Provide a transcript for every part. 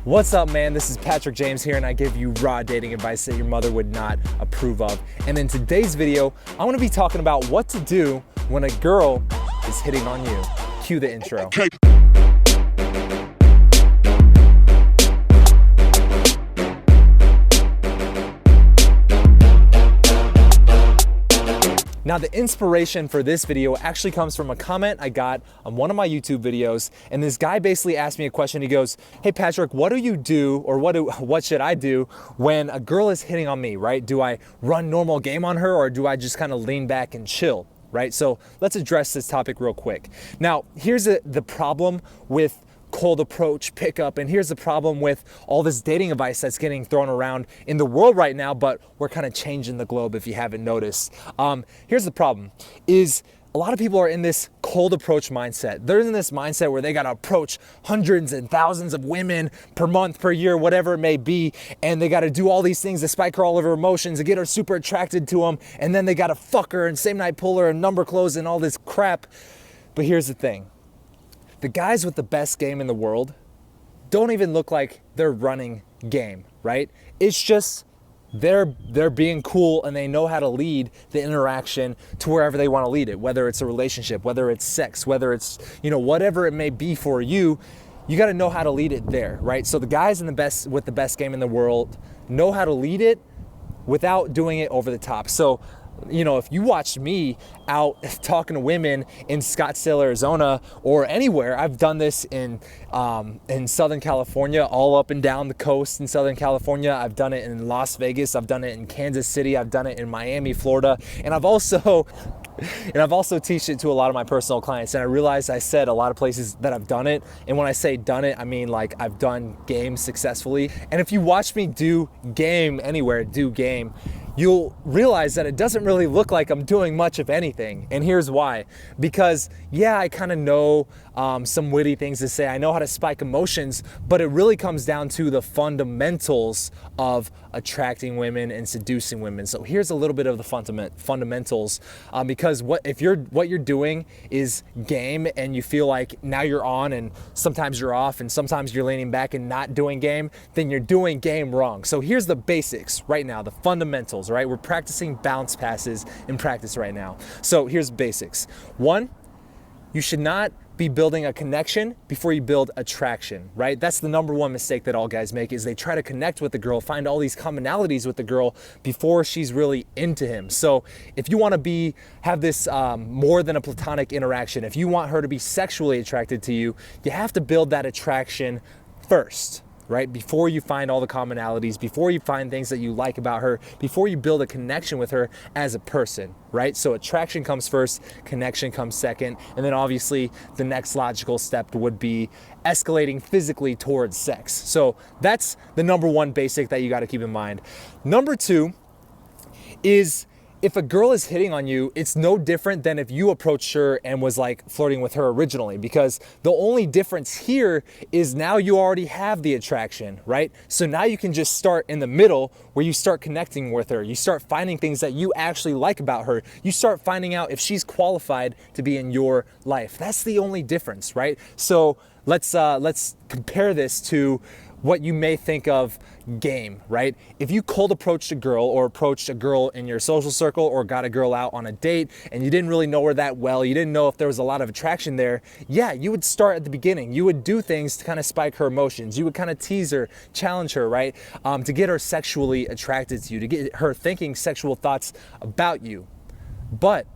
What's up, man? This is Patrick James here, and I give you raw dating advice that your mother would not approve of. And in today's video, I want to be talking about what to do when a girl is hitting on you. Cue the intro. Okay. Now, the inspiration for this video actually comes from a comment I got on one of my YouTube videos, and this guy basically asked me a question. He goes, "Hey Patrick, what do you do, or what should I do when a girl is hitting on me, right? Do I run normal game on her, or do I just kind of lean back and chill?" Right? So let's address this topic real quick. Now, here's the problem with cold approach, pickup, and here's the problem with all this dating advice that's getting thrown around in the world right now, but we're kind of changing the globe if you haven't noticed. Here's the problem, is a lot of people are in this cold approach mindset. They're in this mindset where they gotta approach hundreds and thousands of women per month, per year, whatever it may be, and they gotta do all these things to spike her all of her emotions, to get her super attracted to them, and then they gotta fuck her and same night pull her and number close and all this crap. But here's the thing. The guys with the best game in the world don't even look like they're running game, right? It's just they're being cool and they know how to lead the interaction to wherever they want to lead it, whether it's a relationship, whether it's sex, whether it's, whatever it may be for you, you got to know how to lead it there, right? So the guys with the best game in the world know how to lead it without doing it over the top. So if you watch me out talking to women in Scottsdale, Arizona, or anywhere, I've done this in Southern California, all up and down the coast in Southern California. I've done it in Las Vegas. I've done it in Kansas City. I've done it in Miami, Florida. And I've also teach it to a lot of my personal clients. And I realized I said a lot of places that I've done it. And when I say done it, I mean like I've done game successfully. And if you watch me do game anywhere, you'll realize that it doesn't really look like I'm doing much of anything. And here's why. Because yeah, I kind of know some witty things to say. I know how to spike emotions, but it really comes down to the fundamentals of attracting women and seducing women. So here's a little bit of the fundamentals, because what you're doing is game, and you feel like now you're on and sometimes you're off and sometimes you're leaning back and not doing game, then you're doing game wrong. So here's the basics right now, the fundamentals, right? We're practicing bounce passes in practice right now. So here's basics. One, you should not be building a connection before you build attraction, right? That's the number one mistake that all guys make, is they try to connect with the girl, find all these commonalities with the girl before she's really into him. So if you want to have this more than a platonic interaction, if you want her to be sexually attracted to you, you have to build that attraction first, right? Before you find all the commonalities, before you find things that you like about her, before you build a connection with her as a person, right? So attraction comes first, connection comes second, and then obviously the next logical step would be escalating physically towards sex. So that's the number one basic that you got to keep in mind. Number two is, if a girl is hitting on you, it's no different than if you approached her and was like flirting with her originally, because the only difference here is now you already have the attraction, right? So now you can just start in the middle where you start connecting with her. You start finding things that you actually like about her. You start finding out if she's qualified to be in your life. That's the only difference, right? So let's compare this to what you may think of game, right? If you cold approached a girl, or approached a girl in your social circle, or got a girl out on a date and you didn't really know her that well, you didn't know if there was a lot of attraction there, yeah, you would start at the beginning. You would do things to kind of spike her emotions. You would kind of tease her, challenge her, right? To get her sexually attracted to you, to get her thinking sexual thoughts about you. But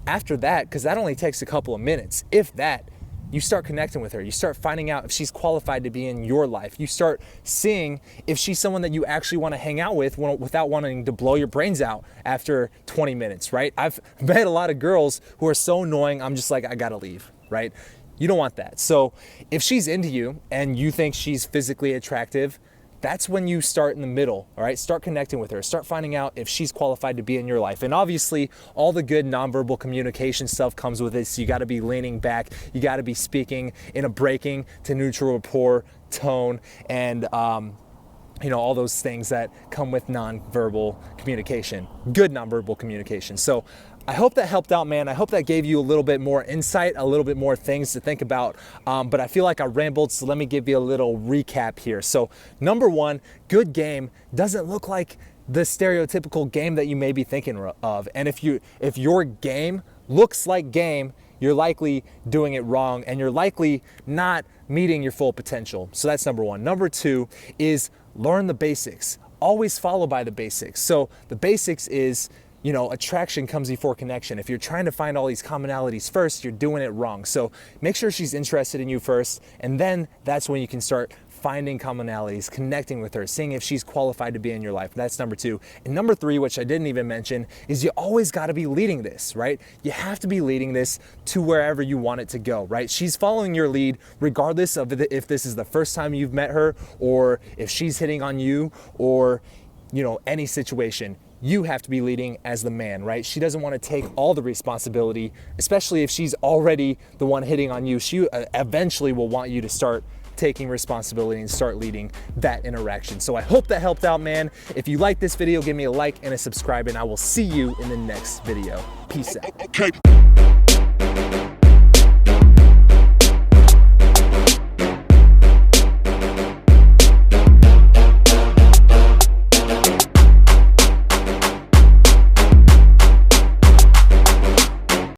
after that, because that only takes a couple of minutes, if that, you start connecting with her. You start finding out if she's qualified to be in your life. You start seeing if she's someone that you actually want to hang out with without wanting to blow your brains out after 20 minutes, right? I've met a lot of girls who are so annoying, I'm just like, I gotta leave, right? You don't want that. So if she's into you and you think she's physically attractive, that's when you start in the middle, all right? Start connecting with her. Start finding out if she's qualified to be in your life. And obviously, all the good nonverbal communication stuff comes with it. So you got to be leaning back. You got to be speaking in a breaking to neutral rapport tone, and all those things that come with nonverbal communication, good nonverbal communication. So I hope that helped out, man. I hope that gave you a little bit more insight, a little bit more things to think about. But I feel like I rambled, so let me give you a little recap here. So number one, good game doesn't look like the stereotypical game that you may be thinking of. And if your game looks like game, you're likely doing it wrong and you're likely not meeting your full potential. So that's number one. Number two is learn the basics. Always follow by the basics. So the basics is, you know, attraction comes before connection. If you're trying to find all these commonalities first, you're doing it wrong. So make sure she's interested in you first, and then that's when you can start finding commonalities, connecting with her, seeing if she's qualified to be in your life. That's number two. And number three, which I didn't even mention, is you always got to be leading this, right? You have to be leading this to wherever you want it to go, right? She's following your lead regardless of if this is the first time you've met her or if she's hitting on you or, you know, any situation. You have to be leading as the man, right? She doesn't want to take all the responsibility, especially if she's already the one hitting on you. She eventually will want you to start taking responsibility and start leading that interaction. So I hope that helped out, man. If you like this video, give me a like and a subscribe, and I will see you in the next video. Peace out. Okay.